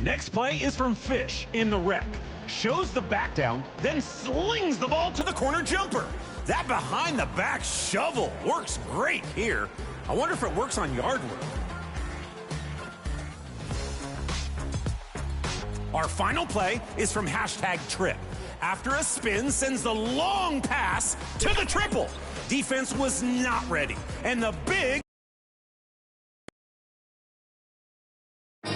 Next play is from Fish in the wreck. Shows the back down, then slings the ball to the corner jumper. That behind-the-back shovel works great here. I wonder if it works on yard work. Our final play is from #Trip. After a spin, sends the long pass to the triple. Defense was not ready, and the big...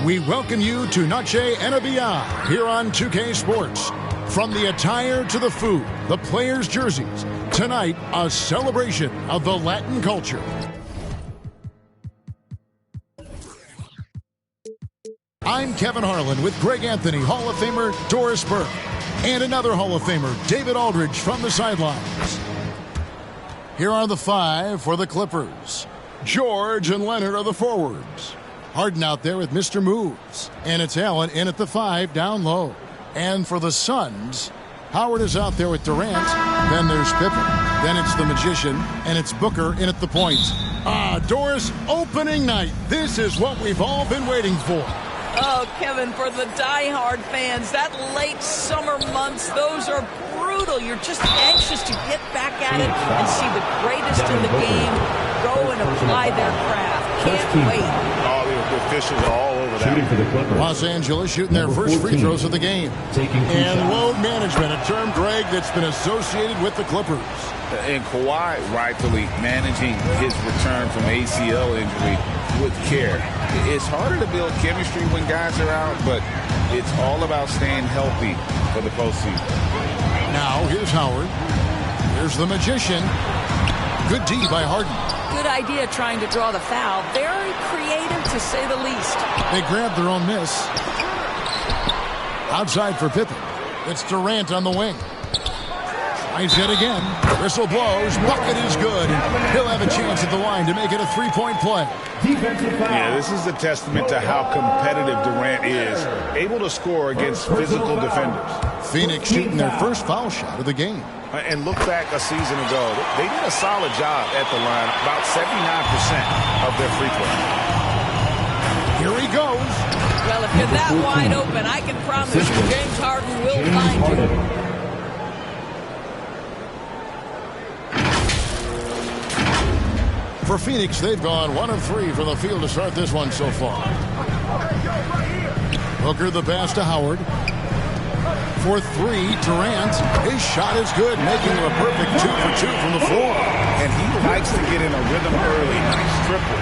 We welcome you to Noche and Beyond here on 2K Sports. From the attire to the food, the players' jerseys, tonight a celebration of the Latin culture. I'm Kevin Harlan with Greg Anthony, Hall of Famer Doris Burke, and another Hall of Famer, David Aldridge, from the sidelines. Here are the five for the Clippers. George and Leonard are the forwards. Harden out there with Mr. Moves. And it's Allen in at the 5 down low. And for the Suns, Howard is out there with Durant. Then there's Pippen. Then it's the Magician. And it's Booker in at the point. Doris, opening night. This is what we've all been waiting for. Oh, Kevin, for the diehard fans, that late summer months, those are brutal. You're just anxious to get back at it and see the greatest in the game go and apply their craft. Can't wait. The officials are all over that. Los Angeles shooting their first free throws of the game. And load management, a term, Greg, that's been associated with the Clippers. And Kawhi rightfully managing his return from ACL injury with care. It's harder to build chemistry when guys are out, but it's all about staying healthy for the postseason. Now, here's Howard. Here's the Magician. Good D by Harden. Good idea trying to draw the foul. Very creative, to say the least. They grabbed their own miss. Outside for Pippen. It's Durant on the wing. Tries it again. Whistle blows. Bucket is good. He'll have a chance at the line to make it a three-point play. Yeah, this is a testament to how competitive Durant is. Able to score against physical defenders. Phoenix shooting their first foul shot of the game. And look back a season ago. They did a solid job at the line. About 79% of their free throws. Here he goes. Well, if you're that wide open, I can promise you James Harden will find you. For Phoenix, they've gone 1 of 3 from the field to start this one so far. Booker the pass to Howard. For 3, Durant. His shot is good, making it a perfect 2 for 2 from the floor. And he likes to get in a rhythm early. Nice triple.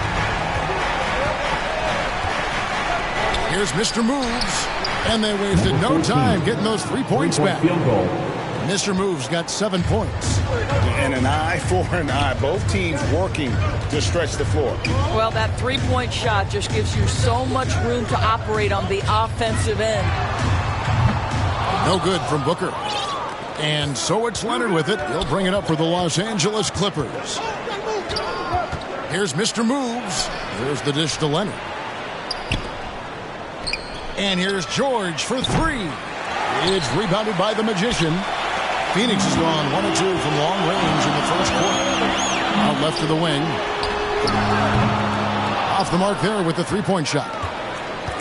Here's Mr. Moves. And they wasted no time getting those 3 points back. Mr. Moves got 7 points. And an eye for an eye. Both teams working to stretch the floor. Well, that three-point shot just gives you so much room to operate on the offensive end. No good from Booker. And so it's Leonard with it. He'll bring it up for the Los Angeles Clippers. Here's Mr. Moves. There's the dish to Leonard. And here's George for 3. It's rebounded by the Magician. Phoenix has gone 1 of 2 from long range in the first quarter. Out left to the wing. Off the mark there with the 3-point shot.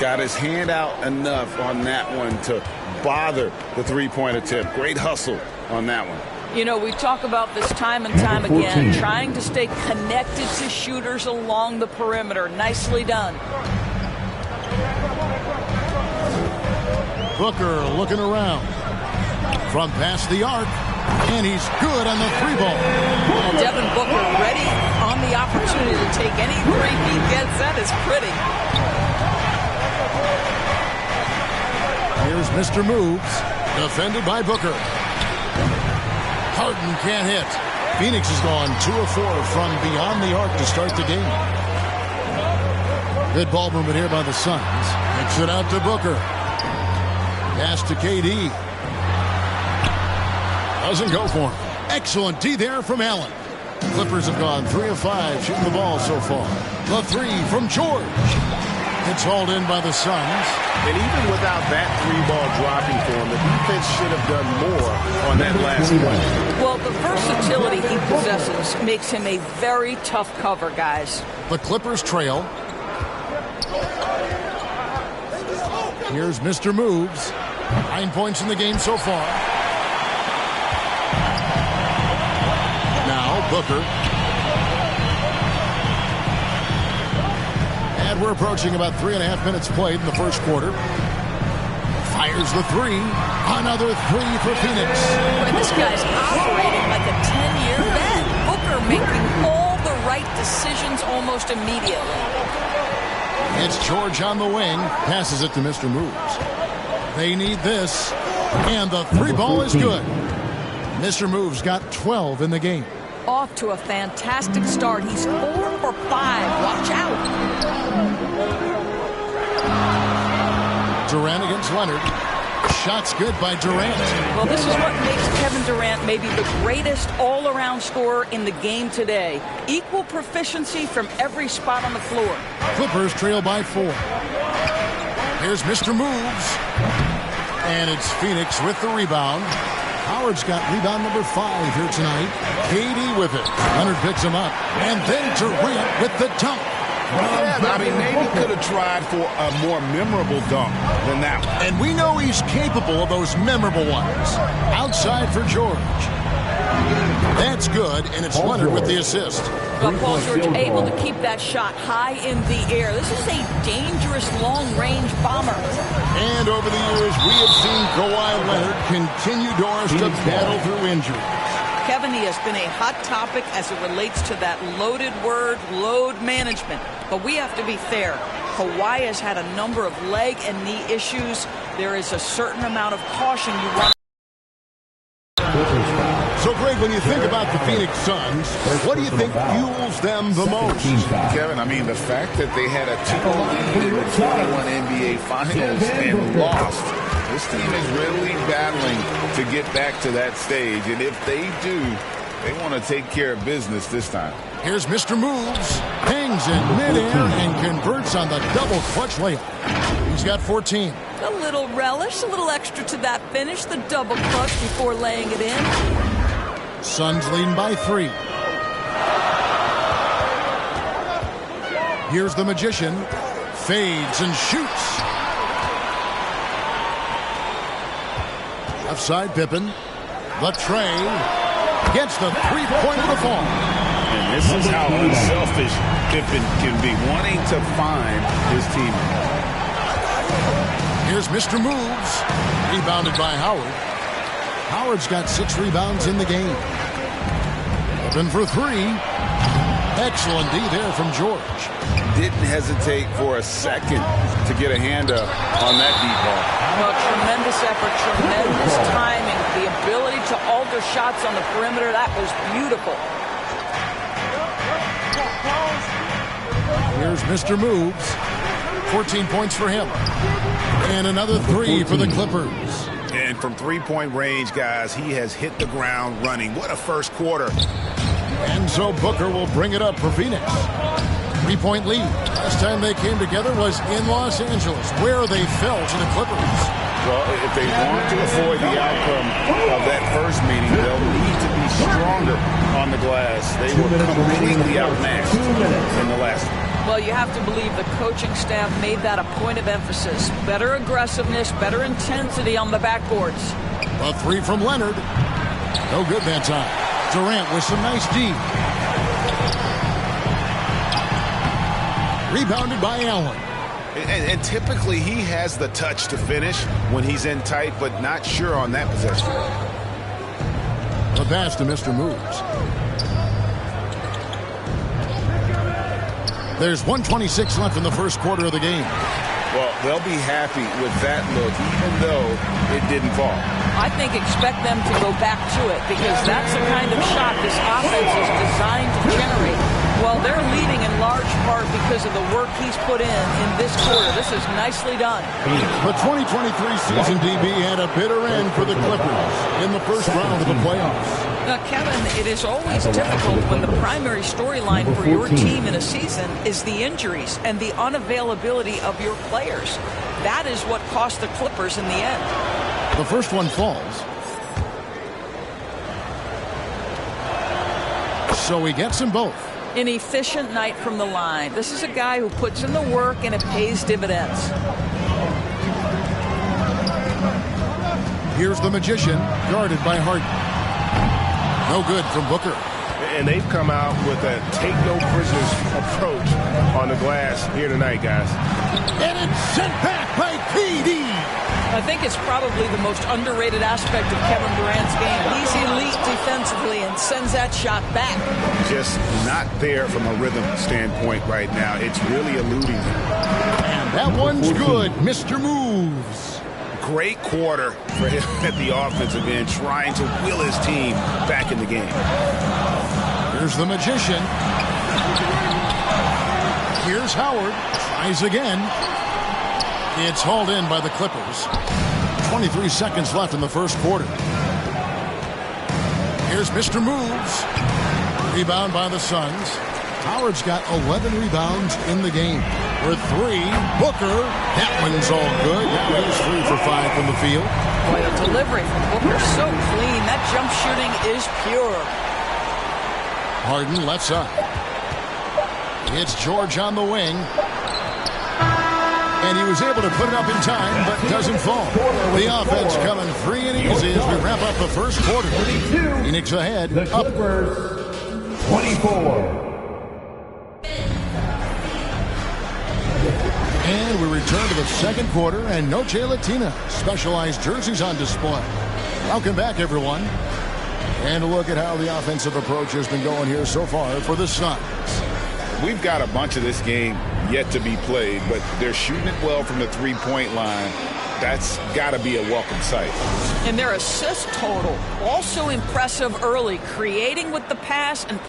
Got his hand out enough on that one to bother the 3-point attempt. Great hustle on that one. You know, we talk about this time and time again, trying to stay connected to shooters along the perimeter. Nicely done. Booker looking around. From past the arc. And he's good on the 3-ball. Devin Booker ready on the opportunity to take any 3 he gets. That is pretty. Here's Mr. Moves. Defended by Booker. Harden can't hit. Phoenix has gone 2 of 4 from beyond the arc to start the game. Good ball movement here by the Suns. Kicks it out to Booker. Pass to KD. Doesn't go for him. Excellent D there from Allen. Clippers have gone 3 of 5 shooting the ball so far. The 3 from George. It's hauled in by the Suns. And even without that 3-ball dropping for him, the defense should have done more on that last play. Well, the versatility he possesses makes him a very tough cover, guys. The Clippers trail. Here's Mr. Moves. 9 points in the game so far. Now Booker. And we're approaching about 3.5 minutes played in the first quarter. Fires the three. Another three for Phoenix. Boy, this guy's operating like a 10-year vet. Booker making all the right decisions almost immediately. It's George on the wing. Passes it to Mr. Moves. They need this. And the three ball is good. Mr. Moves got 12 in the game. Off to a fantastic start. He's 4 for 5. Watch out. Durant against Leonard. Shots good by Durant. Well, this is what makes Kevin Durant maybe the greatest all-around scorer in the game today. Equal proficiency from every spot on the floor. Clippers trail by 4. Here's Mr. Moves. And it's Phoenix with the rebound. Howard's got rebound number 5 here tonight. KD with it. Leonard picks him up. And then Durant with the dunk. Yeah, I mean, maybe could have tried for a more memorable dunk than that one. And we know he's capable of those memorable ones. Outside for George. That's good, and it's Leonard with the assist. But Paul George able to keep that shot high in the air. This is a dangerous long-range bomber. And over the years, we have seen Kawhi Leonard continue doors to battle through injury. Kevin, he has been a hot topic as it relates to that loaded word, load management. But we have to be fair. Kawhi has had a number of leg and knee issues. There is a certain amount of caution you want. So, Greg, when you think about the Phoenix Suns, what do you think fuels them the most? Kevin, I mean, the fact that they had a 2-0 lead in the 21 NBA Finals and lost. This team is really battling to get back to that stage, and if they do, they want to take care of business this time. Here's Mr. Moves, hangs in midair and converts on the double clutch layup. He's got 14. A little relish, a little extra to that finish, the double clutch before laying it in. Suns leading by 3. Here's the Magician, fades and shoots. Left side, Pippen. The tray. Gets the three-point of the fall. And this is how unselfish Pippen can be, wanting to find his teammate. Here's Mr. Moves. Rebounded by Howard. Howard's got 6 rebounds in the game. Pippen for 3. Excellent D there from George. Didn't hesitate for a second to get a hand up on that deep ball. Well, tremendous effort, tremendous timing, the ability to alter shots on the perimeter. That was beautiful. Here's Mr. Moves. 14 points for him. And another 3 for the Clippers. And from three-point range, guys, he has hit the ground running. What a first quarter. And so Booker will bring it up for Phoenix. 3-point lead. Last time they came together was in Los Angeles, where they fell to the Clippers. Well, if they want to avoid the outcome of that first meeting, they'll need to be stronger on the glass. They were completely outmatched in the last one. Well, you have to believe the coaching staff made that a point of emphasis. Better aggressiveness, better intensity on the backboards. A 3 from Leonard. No good that time. Durant with some nice D. Rebounded by Allen. And typically he has the touch to finish when he's in tight, but not sure on that possession. The pass to Mr. Moves. There's 1:26 left in the first quarter of the game. Well, they'll be happy with that look, even though it didn't fall. I think expect them to go back to it because that's the kind of shot this offense is designed to generate. Well, they're leading in large part because of the work he's put in this quarter. This is nicely done. The 2023 season, DB, had a bitter end for the Clippers in the first round of the playoffs. Now, Kevin, it is always difficult when the primary storyline for your team in a season is the injuries and the unavailability of your players. That is what cost the Clippers in the end. The first one falls. So he gets them both. An efficient night from the line. This is a guy who puts in the work and it pays dividends. Here's the Magician, guarded by Harden. No good from Booker. And they've come out with a take-no-prisoners approach on the glass here tonight, guys. And it's sent back by KD. I think it's probably the most underrated aspect of Kevin Durant's game. He's elite defensively and sends that shot back. Just not there from a rhythm standpoint right now. It's really eluding him. And that one's good. Mr. Moves. Great quarter for him at the offensive end, trying to will his team back in the game. Here's the Magician. Here's Howard. Tries again. It's hauled in by the Clippers. 23 seconds left in the first quarter. Here's Mr. Moves. Rebound by the Suns. Howard's got 11 rebounds in the game. For three, Booker. That one's all good. Now he's 3 for 5 from the field. Boy, the delivery from Booker so clean. That jump shooting is pure. Harden lets up. It's George on the wing. And he was able to put it up in time, but doesn't fall. The offense coming free and easy as we wrap up the first quarter. Phoenix ahead. The Clippers, 24. And we return to the second quarter, and Noche Latina. Specialized jerseys on display. Welcome back, everyone. And a look at how the offensive approach has been going here so far for the Suns. We've got a bunch of this game yet to be played, but they're shooting it well from the three-point line. That's got to be a welcome sight. And their assist total, also impressive early, creating with the pass and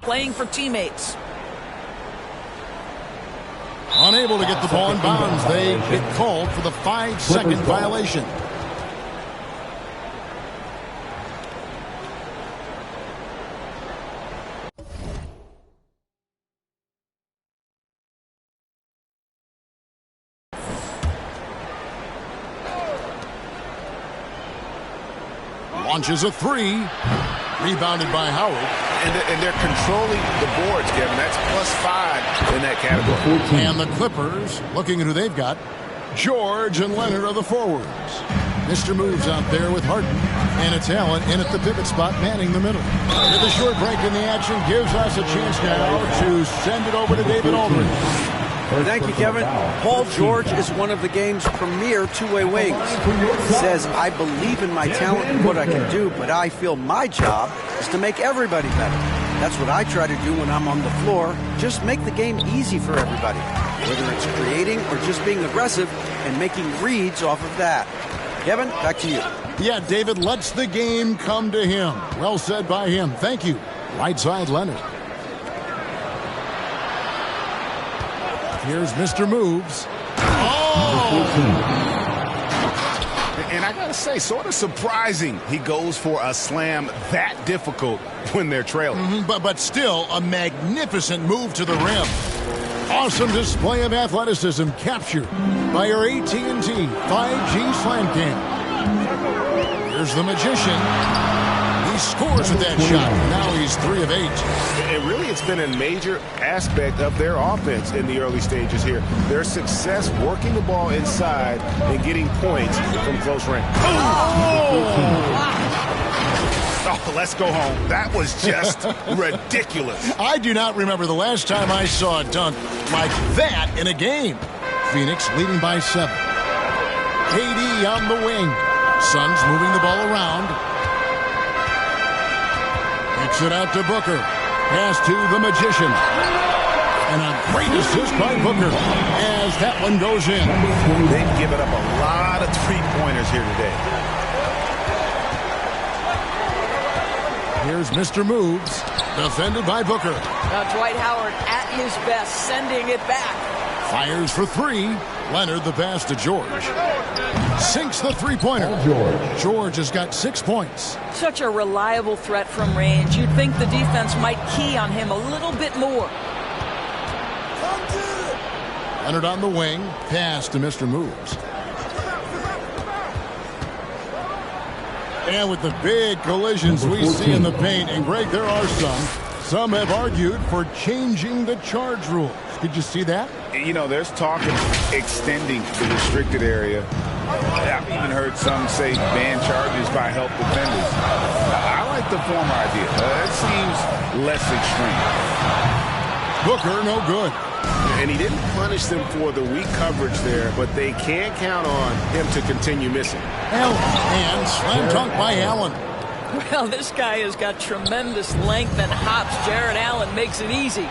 playing for teammates. Unable to get the ball in bounds. They get called for the 5-second violation. Launches a three. Rebounded by Howard. And they're controlling the boards, Kevin. That's +5 in that category. And the Clippers, looking at who they've got, George and Leonard are the forwards. Mr. Moves out there with Harden. And it's Allen in at the pivot spot, manning the middle. With a short break in the action, gives us a chance now to send it over to David Aldridge. Thank you, Kevin. Paul George is one of the game's premier two-way wings. He says, I believe in my talent and what I can do, but I feel my job is to make everybody better. That's what I try to do when I'm on the floor. Just make the game easy for everybody, whether it's creating or just being aggressive and making reads off of that. Kevin, back to you. Yeah, David lets the game come to him. Well said by him. Thank you. Right side, Leonard. Here's Mr. Moves. Oh! And I got to say, sort of surprising he goes for a slam that difficult when they're trailing. But still, a magnificent move to the rim. Awesome display of athleticism captured by our AT&T 5G Slam Cam. Here's the Magician. He scores with that shot. Now he's 3 of 8. And really, it's been a major aspect of their offense in the early stages here. Their success working the ball inside and getting points from close range. Oh, let's go home. That was just ridiculous. I do not remember the last time I saw a dunk like that in a game. Phoenix leading by 7. KD on the wing. Suns moving the ball around. Kicks it out to Booker. Pass to the Magician. And a great assist by Booker. as that one goes in. They've given up a lot of three-pointers here today. Here's Mr. Moves, defended by Booker. Now Dwight Howard at his best, sending it back. Fires for three. Leonard the pass to George. Sinks the three-pointer. George has got 6 points. Such a reliable threat from range. You'd think the defense might key on him a little bit more. Leonard on the wing. Pass to Mr. Moves. And with the big collisions we see in the paint, and Greg, there are some have argued for changing the charge rules. Did you see that? You know, there's talk of extending the restricted area. I've even heard some say ban charges by help defenders. I like the former idea. It seems less extreme. Booker, no good. And he didn't punish them for the weak coverage there, but they can't count on him to continue missing. Allen, and slam dunk by Allen. Well, this guy has got tremendous length and hops. Jared Allen makes it easy.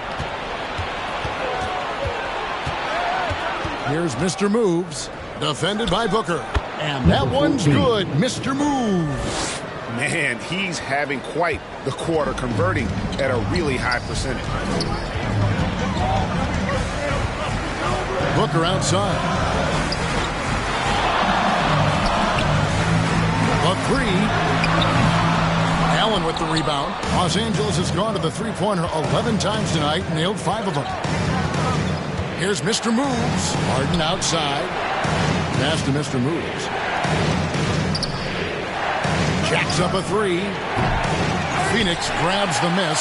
Here's Mr. Moves, defended by Booker. And that one's good, Mr. Moves. Man, he's having quite the quarter, converting at a really high percentage. Booker outside. A three. Allen with the rebound. Los Angeles has gone to the three-pointer 11 times tonight and nailed 5 of them. Here's Mr. Moves. Harden outside. Pass to Mr. Moves. Jacks up a three. Phoenix grabs the miss.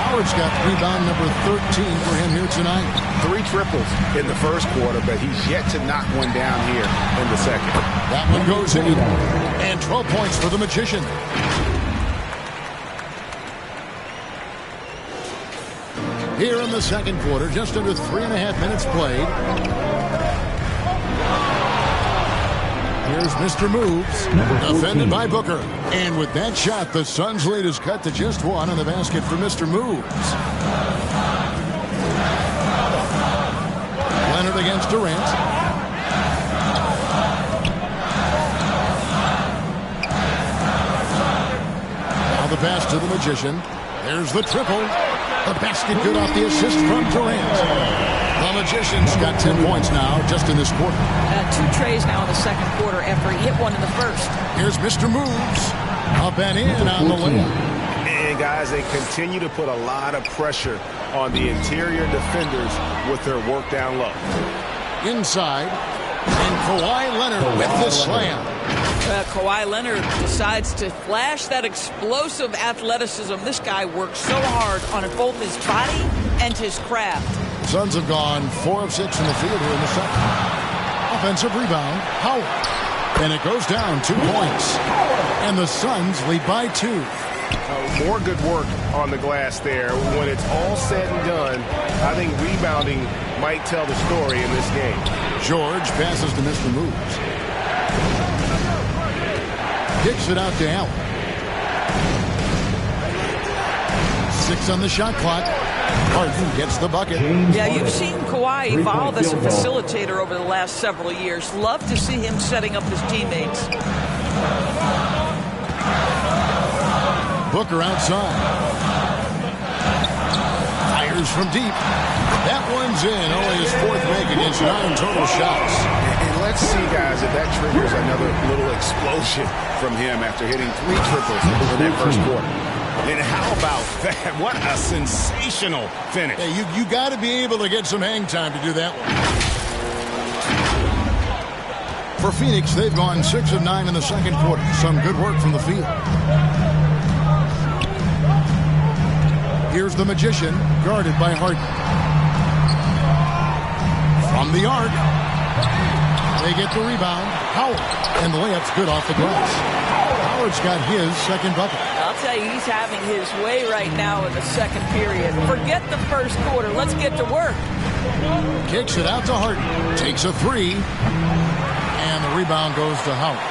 Howard's got rebound number 13 for him here tonight. 3 triples in the first quarter, but he's yet to knock one down here in the second. That one goes in. And 12 points for the Magician. Here in the second quarter, just under 3.5 minutes played. Here's Mr. Moves, defended by Booker. And with that shot, the Suns' lead is cut to just 1 on the basket for Mr. Moves. Leonard against Durant. Now the pass to the Magician. There's the triple. The basket good off the assist from Durant. The Magician's got 10 points now just in this quarter. 2 trays now in the second quarter after he hit one in the first. Here's Mr. Moves. Up and in on the lane. And guys, they continue to put a lot of pressure on the interior defenders with their work down low. Inside. And Kawhi Leonard with the slam. Kawhi Leonard decides to flash that explosive athleticism. This guy works so hard on both his body and his craft. Suns have gone 4 of 6 from the field here in the second. Offensive rebound, Howard. And it goes down 2 points. And the Suns lead by 2. More good work on the glass there. When it's all said and done, I think rebounding might tell the story in this game. George passes to Mr. Moves. Kicks it out to Allen. 6 on the shot clock. Harden gets the bucket. Yeah, you've seen Kawhi evolve as a facilitator over the last several years. Love to see him setting up his teammates. Booker outside. Fires from deep. That one's in. Only his 4th make against 9 total shots. And let's see, guys, if that triggers another little explosion from him after hitting 3 triples in that first quarter. And how about that? What a sensational finish. Hey, you got to be able to get some hang time to do that one. For Phoenix, they've gone 6 of 9 in the second quarter. Some good work from the field. Here's the Magician, guarded by Harden. From the arc. They get the rebound. Howard. And the layup's good off the glass. Howard's got his second bucket. I'll tell you, he's having his way right now in the second period. Forget the first quarter. Let's get to work. Kicks it out to Harden. Takes a 3. And the rebound goes to Howard.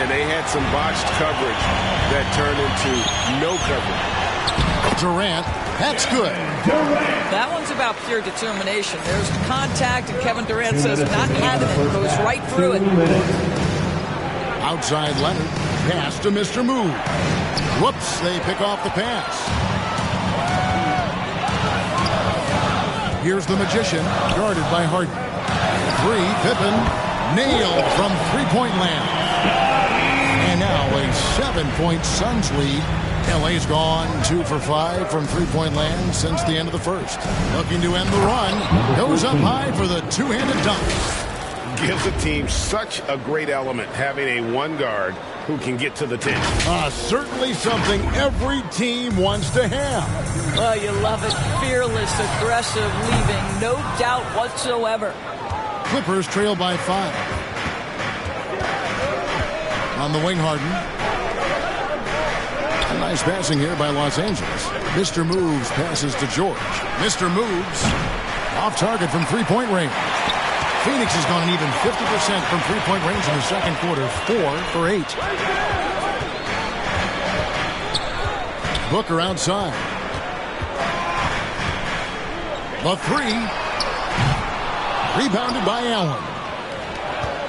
And they had some botched coverage that turned into no coverage. Durant That's good. That one's about pure determination. There's contact, and Kevin Durant says not having it, goes right through it. Outside Leonard. Pass to Mr. Move. Whoops, they pick off the pass. Here's the Magician, guarded by Harden. 3, Pippen, nailed from three-point land. And now a 7-point Suns lead. LA's gone 2 for 5 from three-point land since the end of the first. Looking to end the run. Goes up high for the two-handed dunk. Gives a team such a great element having a one guard who can get to the 10. Certainly something every team wants to have. Oh, you love it. Fearless, aggressive, leaving no doubt whatsoever. Clippers trail by 5. On the wing, Harden. A nice passing here by Los Angeles. Mr. Moves passes to George. Mr. Moves off target from three-point range. Phoenix has gone an even 50% from three-point range in the second quarter, 4 for 8. Booker outside. The 3. Rebounded by Allen.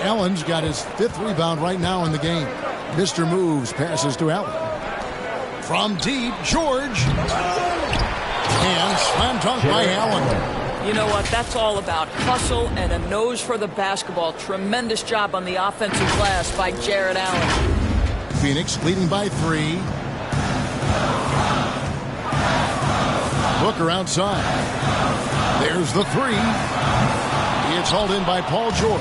Allen's got his 5th rebound right now in the game. Mr. Moves passes to Allen. From deep, George. And slam dunk by Allen. You know what? That's all about hustle and a nose for the basketball. Tremendous job on the offensive glass by Jared Allen. Phoenix leading by 3. Booker outside. There's the 3. It's hauled in by Paul George.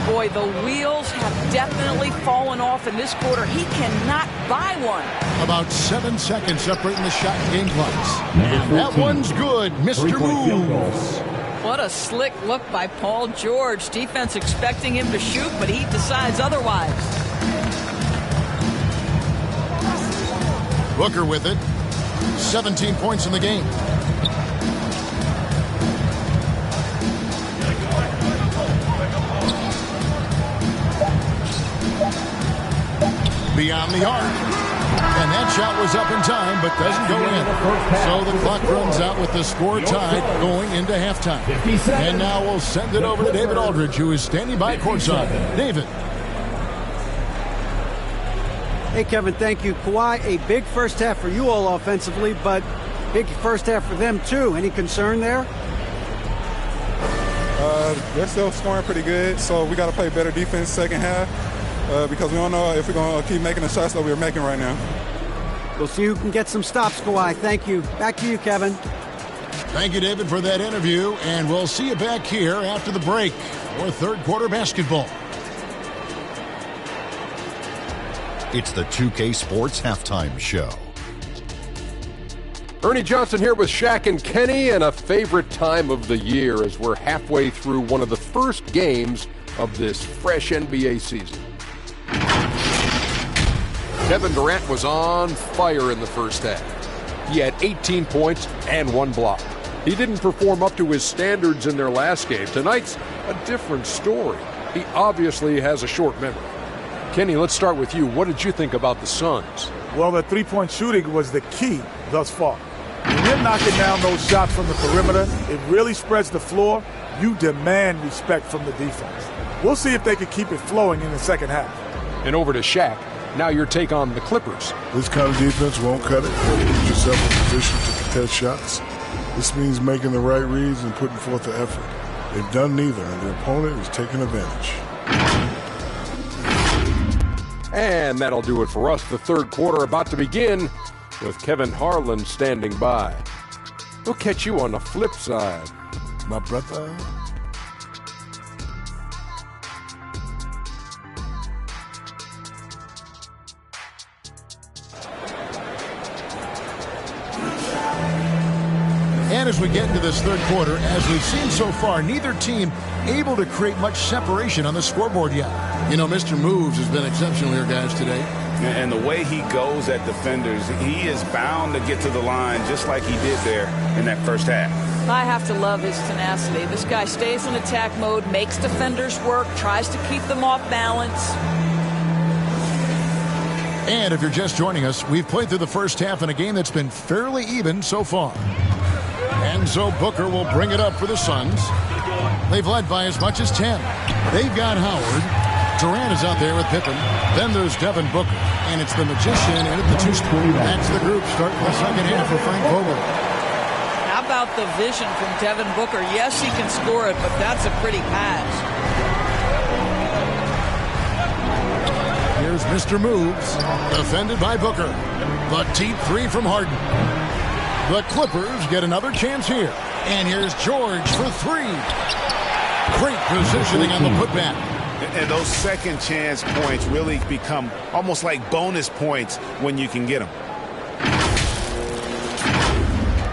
Boy, the wheels have definitely fallen off in this quarter. He cannot buy one. About 7 seconds separating the shot and game clocks. And that one's good, Mr. Moves. What a slick look by Paul George. Defense expecting him to shoot, but he decides otherwise. Booker with it. 17 points in the game. Beyond the arc. And that shot was up in time, but doesn't go in. So the clock runs out with the score tied going into halftime. And now we'll send it over to David Aldridge, who is standing by courtside. David. Hey, Kevin, thank you. Kawhi, a big first half for you all offensively, but big first half for them, too. Any concern there? They're still scoring pretty good, so we got to play better defense second half. Because we don't know if we're going to keep making the shots that we're making right now. We'll see who can get some stops, Kawhi. Thank you. Back to you, Kevin. Thank you, David, for that interview. And we'll see you back here after the break for third quarter basketball. It's the 2K Sports Halftime Show. Ernie Johnson here with Shaq and Kenny, and a favorite time of the year as we're halfway through one of the first games of this fresh NBA season. Kevin Durant was on fire in the first half. He had 18 points and 1 block. He didn't perform up to his standards in their last game. Tonight's a different story. He obviously has a short memory. Kenny, let's start with you. What did you think about the Suns? Well, the three-point shooting was the key thus far. When you're knocking down those shots from the perimeter, it really spreads the floor. You demand respect from the defense. We'll see if they can keep it flowing in the second half. And over to Shaq. Now your take on the Clippers. This kind of defense won't cut it. You have to put yourself in position to contest shots. This means making the right reads and putting forth the effort. They've done neither, and their opponent is taking advantage. And that'll do it for us. The third quarter about to begin with Kevin Harlan standing by. We'll catch you on the flip side, my brother. And as we get into this third quarter, as we've seen so far, neither team able to create much separation on the scoreboard yet. You know, Mr. Moves has been exceptional here, guys, today. And the way he goes at defenders, he is bound to get to the line just like he did there in that first half. I have to love his tenacity. This guy stays in attack mode, makes defenders work, tries to keep them off balance. And if you're just joining us, we've played through the first half in a game that's been fairly even so far. And so Booker will bring it up for the Suns. They've led by as much as 10. They've got Howard. Durant is out there with Pippen. Then there's Devin Booker. And it's the Magician in at the 2 spot. That's the group starting the second half for Frank Vogel. How about the vision from Devin Booker? Yes, he can score it, but that's a pretty pass. Here's Mr. Moves, defended by Booker. The deep 3 from Harden. The Clippers get another chance here. And here's George for 3. Great positioning on the putback. And those second chance points really become almost like bonus points when you can get them.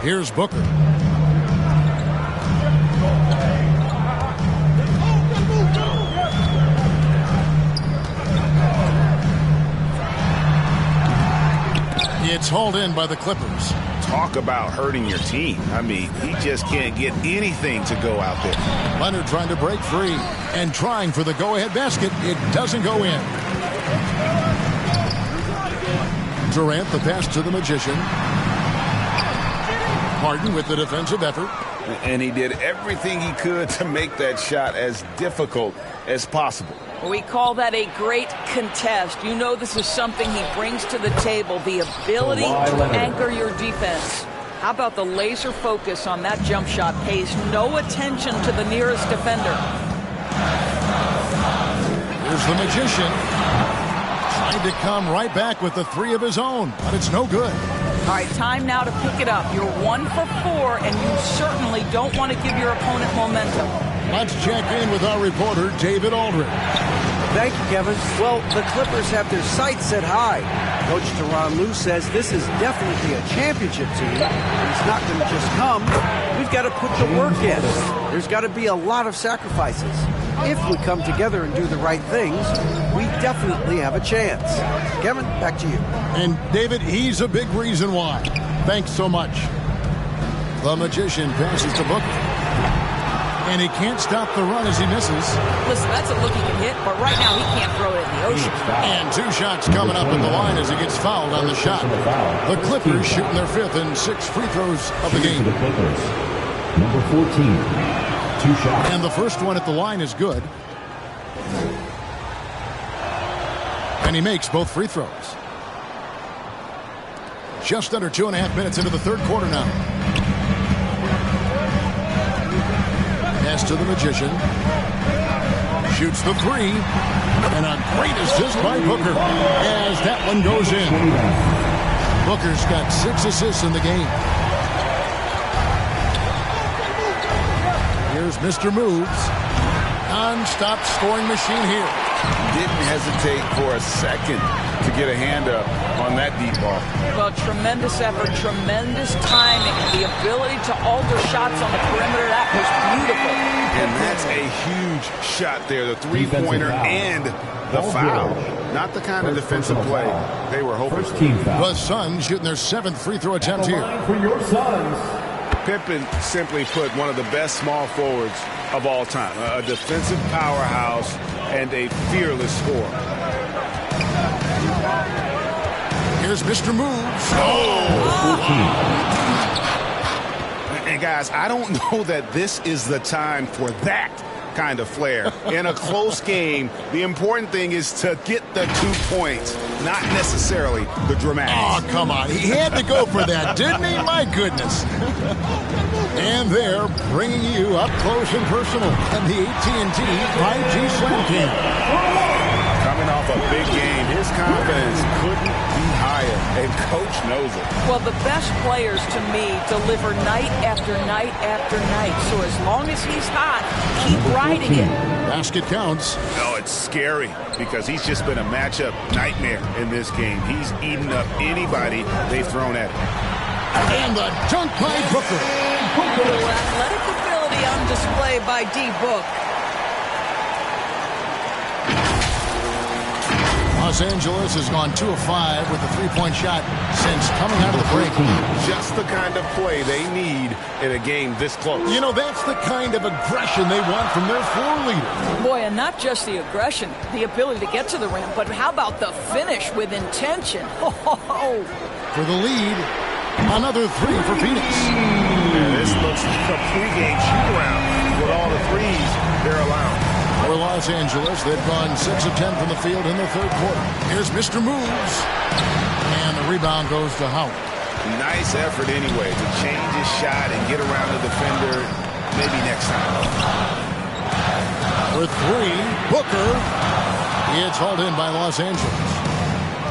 Here's Booker. It's hauled in by the Clippers. Talk about hurting your team. I mean, he just can't get anything to go out there. Leonard trying to break free and trying for the go-ahead basket. It doesn't go in. Durant, the pass to the Magician. Harden with the defensive effort. And he did everything he could to make that shot as difficult as possible. We call that a great contest. You know this is something he brings to the table, the ability to anchor your defense. How about the laser focus on that jump shot? Pays no attention to the nearest defender. Here's the Magician. Trying to come right back with the 3 of his own, but it's no good. All right, time now to pick it up. You're 1 for 4, and you certainly don't want to give your opponent momentum. Let's check in with our reporter, David Aldridge. Thank you, Kevin. Well, the Clippers have their sights set high. Coach Tyronn Lue says this is definitely a championship team. It's not going to just come. We've got to put the work in. There's got to be a lot of sacrifices. If we come together and do the right things, we definitely have a chance. Kevin, back to you. And David, he's a big reason why. Thanks so much. The Magician passes to Booker. And he can't stop the run as he misses. Listen, that's a look he can hit, but right now he can't throw it in the ocean. And 2 shots coming up in the line as he gets fouled on the shot. The Clippers shooting their 5th and 6th free throws of the game. Number 14, 2 shots. And the first one at the line is good. And he makes both free throws. Just under 2.5 minutes into the 3rd quarter now. Pass to the Magician. Shoots the 3. And a great assist by Booker as that one goes in. Booker's got 6 assists in the game. Here's Mr. Moves. Non-stop scoring machine here. Didn't hesitate for a second to get a hand up on that deep ball. Well, tremendous effort, tremendous timing, the ability to alter shots on the perimeter. That was beautiful. And that's a huge shot there, the 3-pointer and the foul. Not the kind of defensive play they were hoping for. The Suns shooting their 7th free throw attempt here. For your Suns. Pippen simply put, one of the best small forwards of all time. A defensive powerhouse and a fearless scorer. Here's Mr. Moves. And guys, I don't know that this is the time for that kind of flair. In a close game, the important thing is to get the 2 points, not necessarily the dramatics. Oh, come on. He had to go for that, didn't he? My goodness. And they're bringing you up close and personal in the AT&T 5G Slam Cam. Coming off a big game, his confidence couldn't be higher, and Coach knows it. Well, the best players, to me, deliver night after night after night. So as long as he's hot, keep riding it. Basket counts. No, it's scary because he's just been a matchup nightmare in this game. He's eaten up anybody they've thrown at him. And the dunk by Booker. Athletic ability on display by D. Book. A Los Angeles has gone 2 of 5 with a three-point shot since coming out of the break. Just the kind of play they need in a game this close. You know, that's the kind of aggression they want from their floor leader. Boy, and not just the aggression, the ability to get to the rim, but how about the finish with intention? For the lead, another three for Phoenix. And this looks like a pregame shoot-around with all the threes they're allowing. For Los Angeles, they've gone 6 of 10 from the field in the third quarter. Here's Mr. Moves. And the rebound goes to Howard. Nice effort anyway to change his shot and get around the defender maybe next time. For three, Booker. It's hauled in by Los Angeles.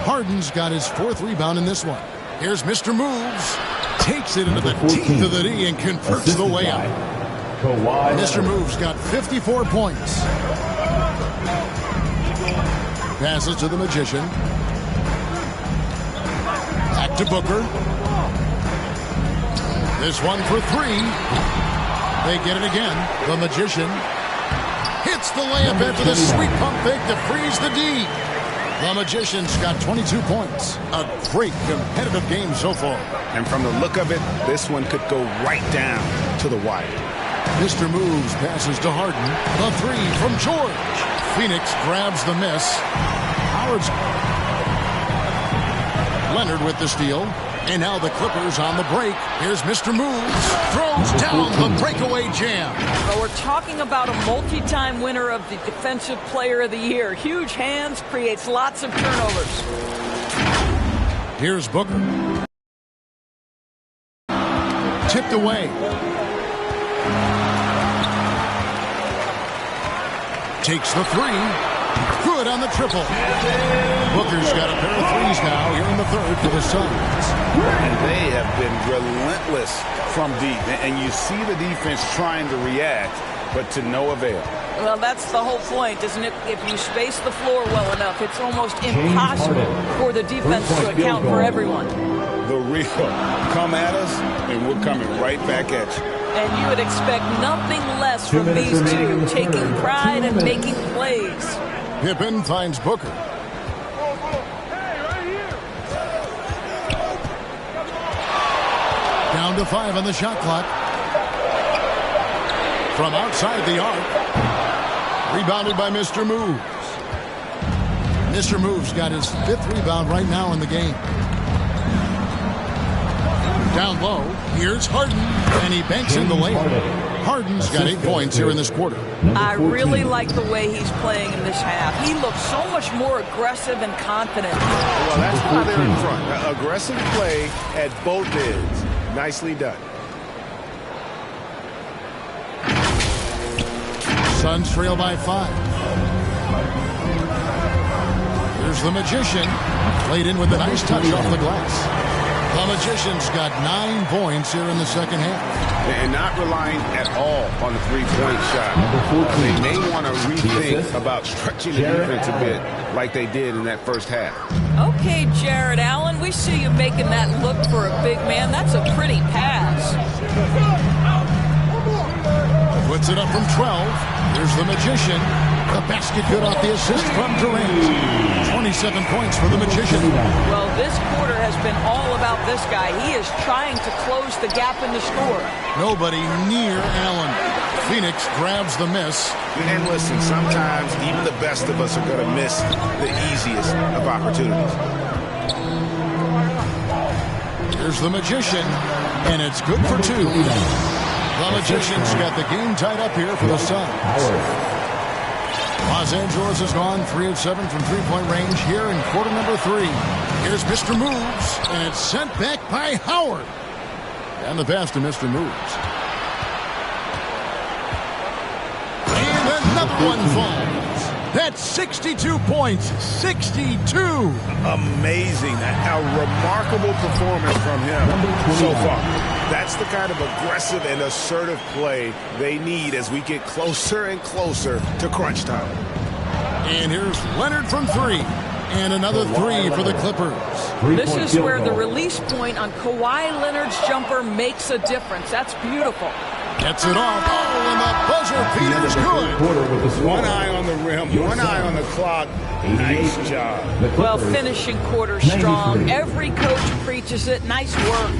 Harden's got his 4th rebound in this one. Here's Mr. Moves. Takes it into the teeth of the D and converts the layup. Mr. Moves got 54 points. Passes to the Magician. Back to Booker. This one for 3. They get it again. The Magician hits the layup after the sweet pump fake to freeze the D. The Magician's got 22 points. A great competitive game so far. And from the look of it, this one could go right down to the wire. Mr. Moves passes to Harden. The 3 from George. Phoenix grabs the miss. Howard's Leonard with the steal. And now the Clippers on the break. Here's Mr. Moves. Throws down the breakaway jam. Well, we're talking about a multi-time winner of the Defensive Player of the Year. Huge hands, creates lots of turnovers. Here's Booker. Tipped away. Takes the 3. Good on the triple. Booker's got a pair of threes now here in the third for the Suns. And they have been relentless from deep. And you see the defense trying to react, but to no avail. Well, that's the whole point, isn't it? If you space the floor well enough, it's almost impossible for the defense to account for everyone. The real come at us, and we're coming right back at you. And you would expect nothing less from these two, taking pride and making plays. Pippen finds Booker. Down to 5 on the shot clock. From outside the arc. Rebounded by Mr. Moves. Mr. Moves got his 5th rebound right now in the game. Down low, here's Harden, and he banks in the layup. Harden's got 8 points here in this quarter. I really like the way he's playing in this half. He looks so much more aggressive and confident. Well, that's why they're in front. Aggressive play at both ends. Nicely done. Suns trail by 5. Here's the Magician. Played in with a nice touch off the glass. The Magician's got 9 points here in the second half. And not relying at all on the three-point shot. They may want to rethink about stretching the defense a bit like they did in that first half. Okay, Jared Allen, we see you making that look for a big man. That's a pretty pass. Puts it up from 12. Here's the Magician. The basket good off the assist from Durant. 27 points for the Magician. Well, this quarter has been all about this guy. He is trying to close the gap in the score. Nobody near Allen. Phoenix grabs the miss. And listen, sometimes even the best of us are going to miss the easiest of opportunities. Here's the Magician, and it's good for 2. The Magician's got the game tied up here for the Suns. Los Angeles has gone 3 of 7 from three-point range here in quarter number 3. Here's Mr. Moves, and it's sent back by Howard. And the pass to Mr. Moves. And another one falls. That's 62 points. 62. Amazing. A remarkable performance from him so far. That's the kind of aggressive and assertive play they need as we get closer and closer to crunch time. And here's Leonard from 3. And another 3 for the Clippers. This is where the release point on Kawhi Leonard's jumper makes a difference. That's beautiful. Gets it off. Oh, and the buzzer beater's good. One eye on the rim, one eye on the clock. Nice job. Well, finishing quarter strong. Every coach preaches it. Nice work.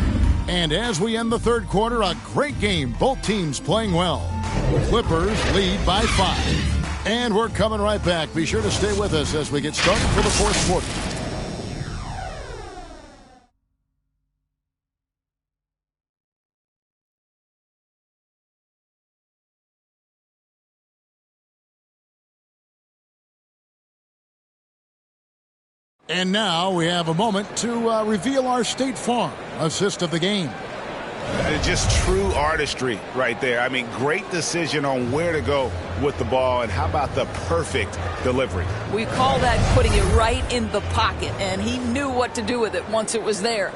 And as we end the third quarter, a great game. Both teams playing well. The Clippers lead by 5. And we're coming right back. Be sure to stay with us as we get started for the fourth quarter. And now we have a moment to reveal our State Farm assist of the game. Just true artistry right there. I mean, great decision on where to go with the ball, and how about the perfect delivery? We call that putting it right in the pocket, and he knew what to do with it once it was there.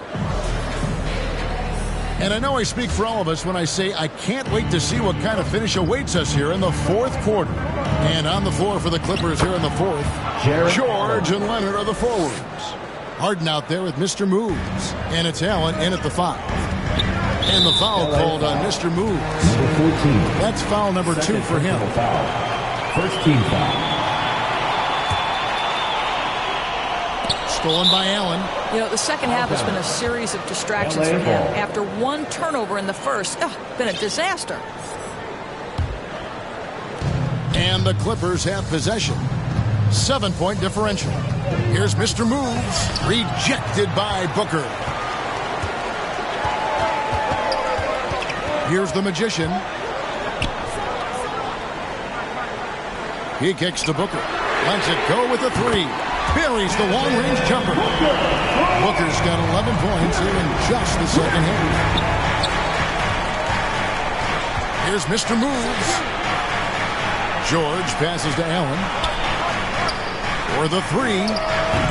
And I know I speak for all of us when I say I can't wait to see what kind of finish awaits us here in the fourth quarter. And on the floor for the Clippers here in the fourth, George and Leonard are the forwards. Harden out there with Mr. Moves. And it's Allen in at the 5. And the foul called on Mr. Moves. Number 14. That's foul number 2 for him. First team foul. Stolen by Allen. You know, the second half has been a series of distractions for him. After one turnover in the first, been a disaster. And the Clippers have possession. 7-point differential. Here's Mr. Moves. Rejected by Booker. Here's the Magician. He kicks to Booker. Lets it go with a 3. Buries the long-range jumper. Booker's got 11 points here in just the second half. Here's Mr. Moves. George passes to Allen. For the 3.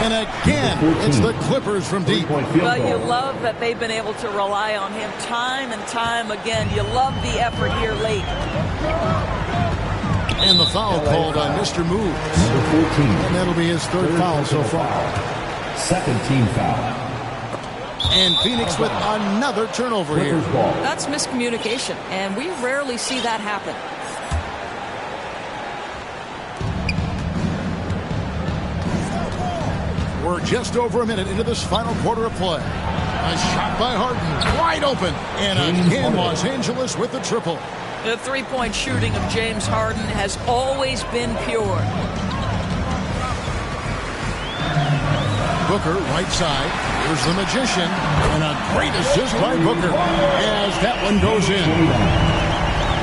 And again, it's the Clippers from deep. Well, you love that they've been able to rely on him time and time again. You love the effort here late. And the foul called on Mr. Moves. Number 14. And that'll be his third foul so far. Second team foul. And Phoenix with another turnover here. That's miscommunication, and we rarely see that happen. We're just over a minute into this final quarter of play. A shot by Harden, wide open. And again, Los Angeles with the triple. The three-point shooting of James Harden has always been pure. Booker, right side. Here's the Magician. And a great assist by Booker as that one goes in.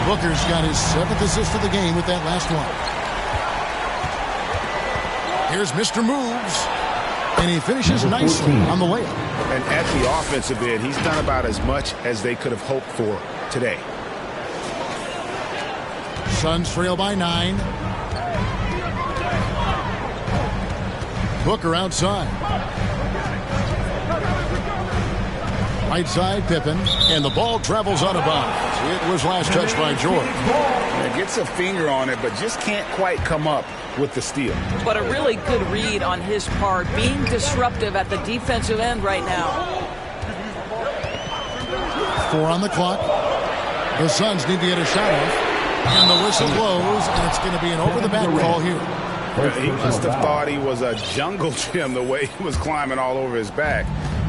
Booker's got his 7th assist of the game with that last one. Here's Mr. Moves. And he finishes nicely on the layup. And at the offensive end, he's done about as much as they could have hoped for today. Suns trail by 9. Booker outside. Right side, Pippen. And the ball travels out of bounds. It was last touched by George. It gets a finger on it, but just can't quite come up with the steal. But a really good read on his part, being disruptive at the defensive end right now. 4 on the clock. The Suns need to get a shot off. And the whistle blows, and it's going to be an over-the-back call here. He must have thought he was a jungle gym the way he was climbing all over his back.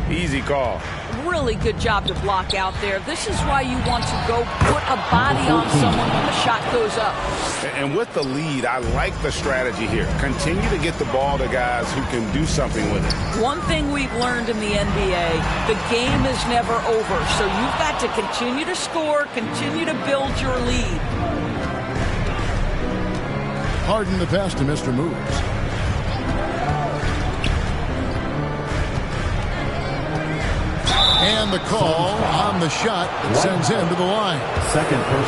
Easy call. Really good job to block out there. This is why you want to go put a body on someone when the shot goes up. And with the lead, I like the strategy here. Continue to get the ball to guys who can do something with it. One thing we've learned in the NBA, the game is never over. So you've got to continue to score, continue to build your lead. Harden the pass to Mr. Moves. And the call on the shot that sends him to the line.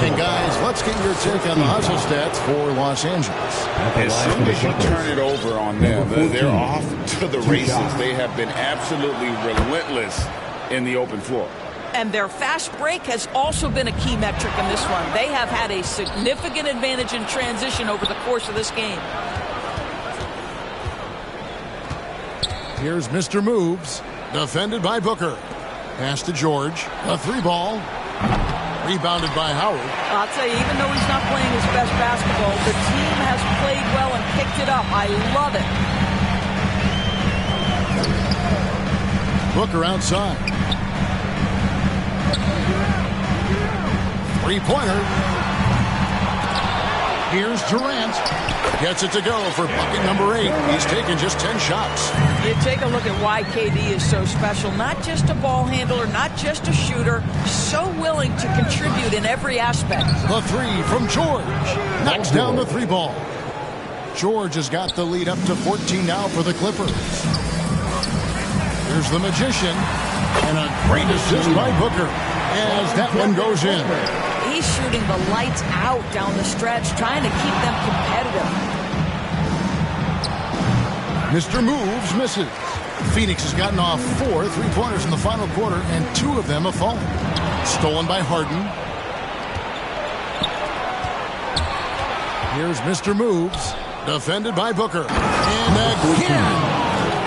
And guys, let's get your take on the hustle stats for Los Angeles. As soon as you turn it over on them, they're off to the races. They have been absolutely relentless in the open floor. And their fast break has also been a key metric in this one. They have had a significant advantage in transition over the course of this game. Here's Mr. Moves, defended by Booker. Pass to George. A 3 ball. Rebounded by Howard. I'll tell you, even though he's not playing his best basketball, the team has played well and picked it up. I love it. Booker outside. Three-pointer. Here's Durant. Gets it to go for bucket number 8. He's taken just 10 shots. You take a look at why KD is so special. Not just a ball handler, not just a shooter. So willing to contribute in every aspect. The three from George. Knocks down the three ball. George has got the lead up to 14 now for the Clippers. Here's the Magician. And a great assist by Booker as that one goes in. He's shooting the lights out down the stretch, trying to keep them competitive. Mr. Moves misses. Phoenix has gotten off 4 3-pointers in the final quarter, and 2 of them have fallen. Stolen by Harden. Here's Mr. Moves. Defended by Booker. And again.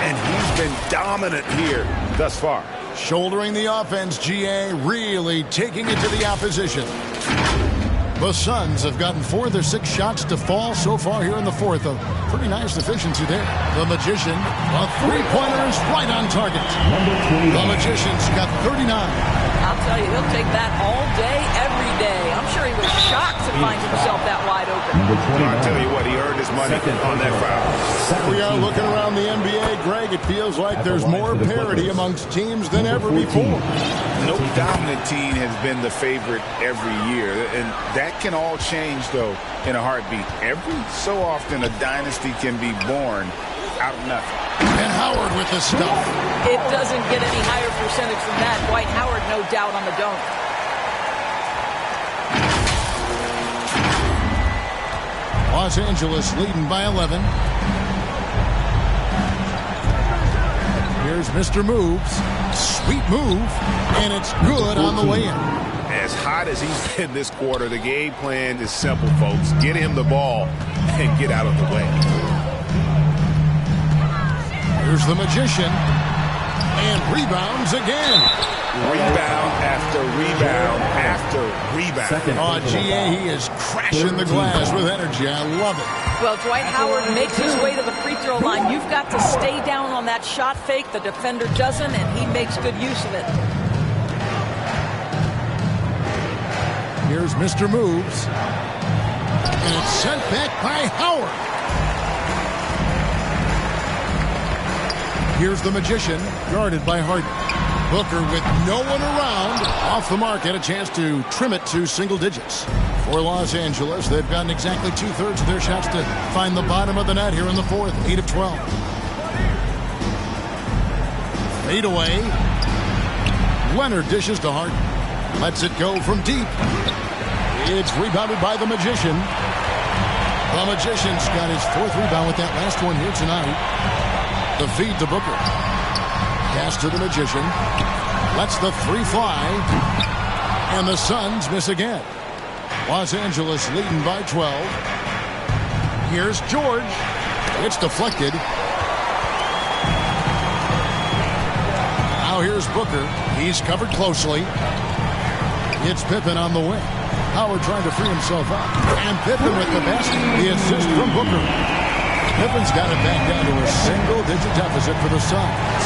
And he's been dominant here thus far. Shouldering the offense, GA really taking it to the opposition. The Suns have gotten 4 of their 6 shots to fall so far here in the fourth. A pretty nice efficiency there. The Magician, a three-pointer is right on target. The Magician's got 39. I'll tell you, he'll take that all day, every day. I'm sure he was shocked to find himself that wide open. I'll tell you what, he earned his money on that foul. We are looking around the NBA, Greg. It feels like there's more parity amongst teams than ever before. No dominant team has been the favorite every year, and that can all change, though, in a heartbeat. Every so often, a dynasty can be born out of nothing. And Howard with the stuff. It doesn't get any higher percentage than that. Dwight Howard, no doubt, on the dunk. Los Angeles leading by 11. Here's Mr. Moves. Sweet move. And it's good on the way in. As hot as he's been this quarter, the game plan is simple, folks. Get him the ball and get out of the way. Here's the Magician. And rebounds again. Rebound after rebound after rebound. Oh, GA, he is crashing the glass with energy. I love it. Well, Dwight Howard makes his way to the free throw line. You've got to stay down on that shot fake. The defender doesn't, and he makes good use of it. Here's Mr. Moves. And it's sent back by Howard. Here's the Magician, guarded by Harden. Booker with no one around. Off the mark, had a chance to trim it to single digits. For Los Angeles, they've gotten exactly 2/3 of their shots to find the bottom of the net here in the fourth. 8 of 12. Fade away. Leonard dishes to Harden. Lets it go from deep. It's rebounded by the Magician. The Magician's got his 4th rebound with that last one here tonight. The feed to Booker. Pass to the Magician. Lets the 3 fly. And the Suns miss again. Los Angeles leading by 12. Here's George. It's deflected. Now here's Booker. He's covered closely. It's Pippen on the wing. Howard trying to free himself up. And Pippen with the basket. The assist from Booker. Pippen's got it back down to a single-digit deficit for the Suns.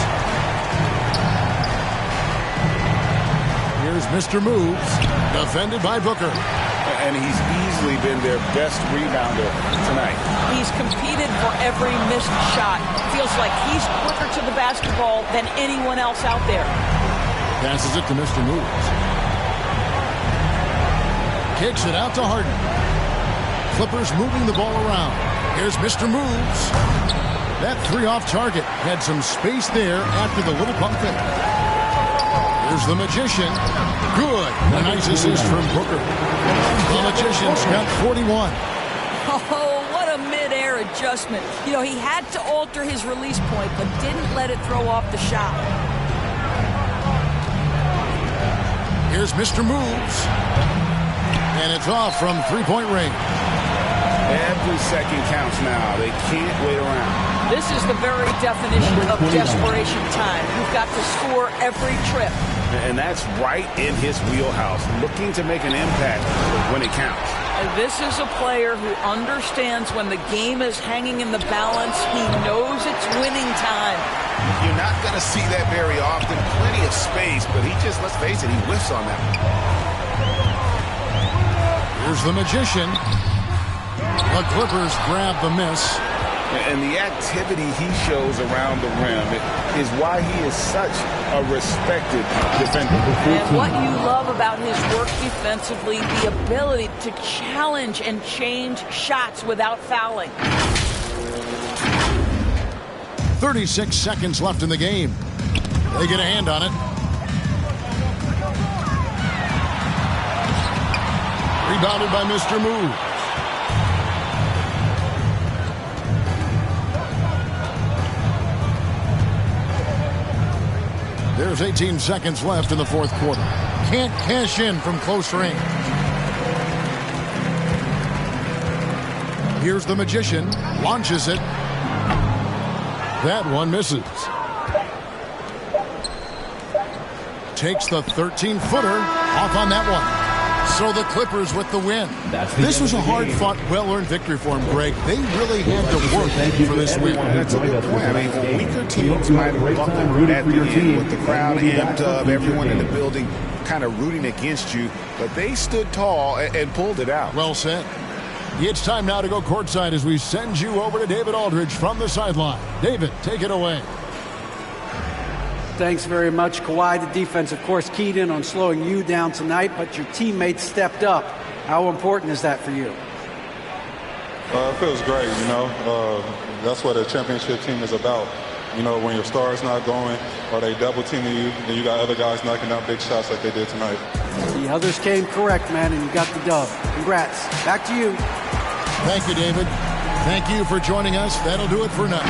Here's Mr. Moves, defended by Booker. And he's easily been their best rebounder tonight. He's competed for every missed shot. Feels like he's quicker to the basketball than anyone else out there. Passes it to Mr. Moves. Kicks it out to Harden. Clippers moving the ball around. Here's Mr. Moves. That 3 off target. Had some space there after the little pump fake. Here's the Magician. Good. A nice assist from Booker. The Magician's got 41. Oh, what a mid-air adjustment. You know, he had to alter his release point, but didn't let it throw off the shot. Here's Mr. Moves. And it's off from 3-point range. Every second counts now. They can't wait around. This is the very definition of desperation time. You've got to score every trip. And that's right in his wheelhouse, looking to make an impact when it counts. This is a player who understands when the game is hanging in the balance. He knows it's winning time. You're not going to see that very often. Plenty of space, but he just, let's face it, he whiffs on that. Here's the Magician. The Clippers grab the miss. And the activity he shows around the rim is why he is such a respected defender. And what you love about his work defensively, the ability to challenge and change shots without fouling. 36 seconds left in the game. They get a hand on it. Rebounded by Mr. Move. There's 18 seconds left in the fourth quarter. Can't cash in from close range. Here's the Magician. Launches it. That one misses. Takes the 13-footer off on that one. So the Clippers with the win. This was a hard-fought, well-earned victory for them, Greg. They really had to work for this win. That's a good point. I mean, weaker teams might have buckled at the end with the crowd amped up, everyone in the building kind of rooting against you, but they stood tall and pulled it out. Well said. It's time now to go courtside as we send you over to David Aldridge from the sideline. David, take it away. Thanks very much, Kawhi. The defense, of course, keyed in on slowing you down tonight, but your teammates stepped up. How important is that for you? It feels great, you know. That's what a championship team is about. You know, when your star's not going or they double teaming you, and you got other guys knocking down big shots like they did tonight. The others came correct, man, and you got the dub. Congrats. Back to you. Thank you, David. Thank you for joining us. That'll do it for now.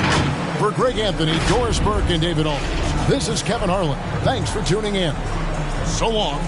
For Greg Anthony, Doris Burke, and David Aldridge, this is Kevin Harlan. Thanks for tuning in. So long.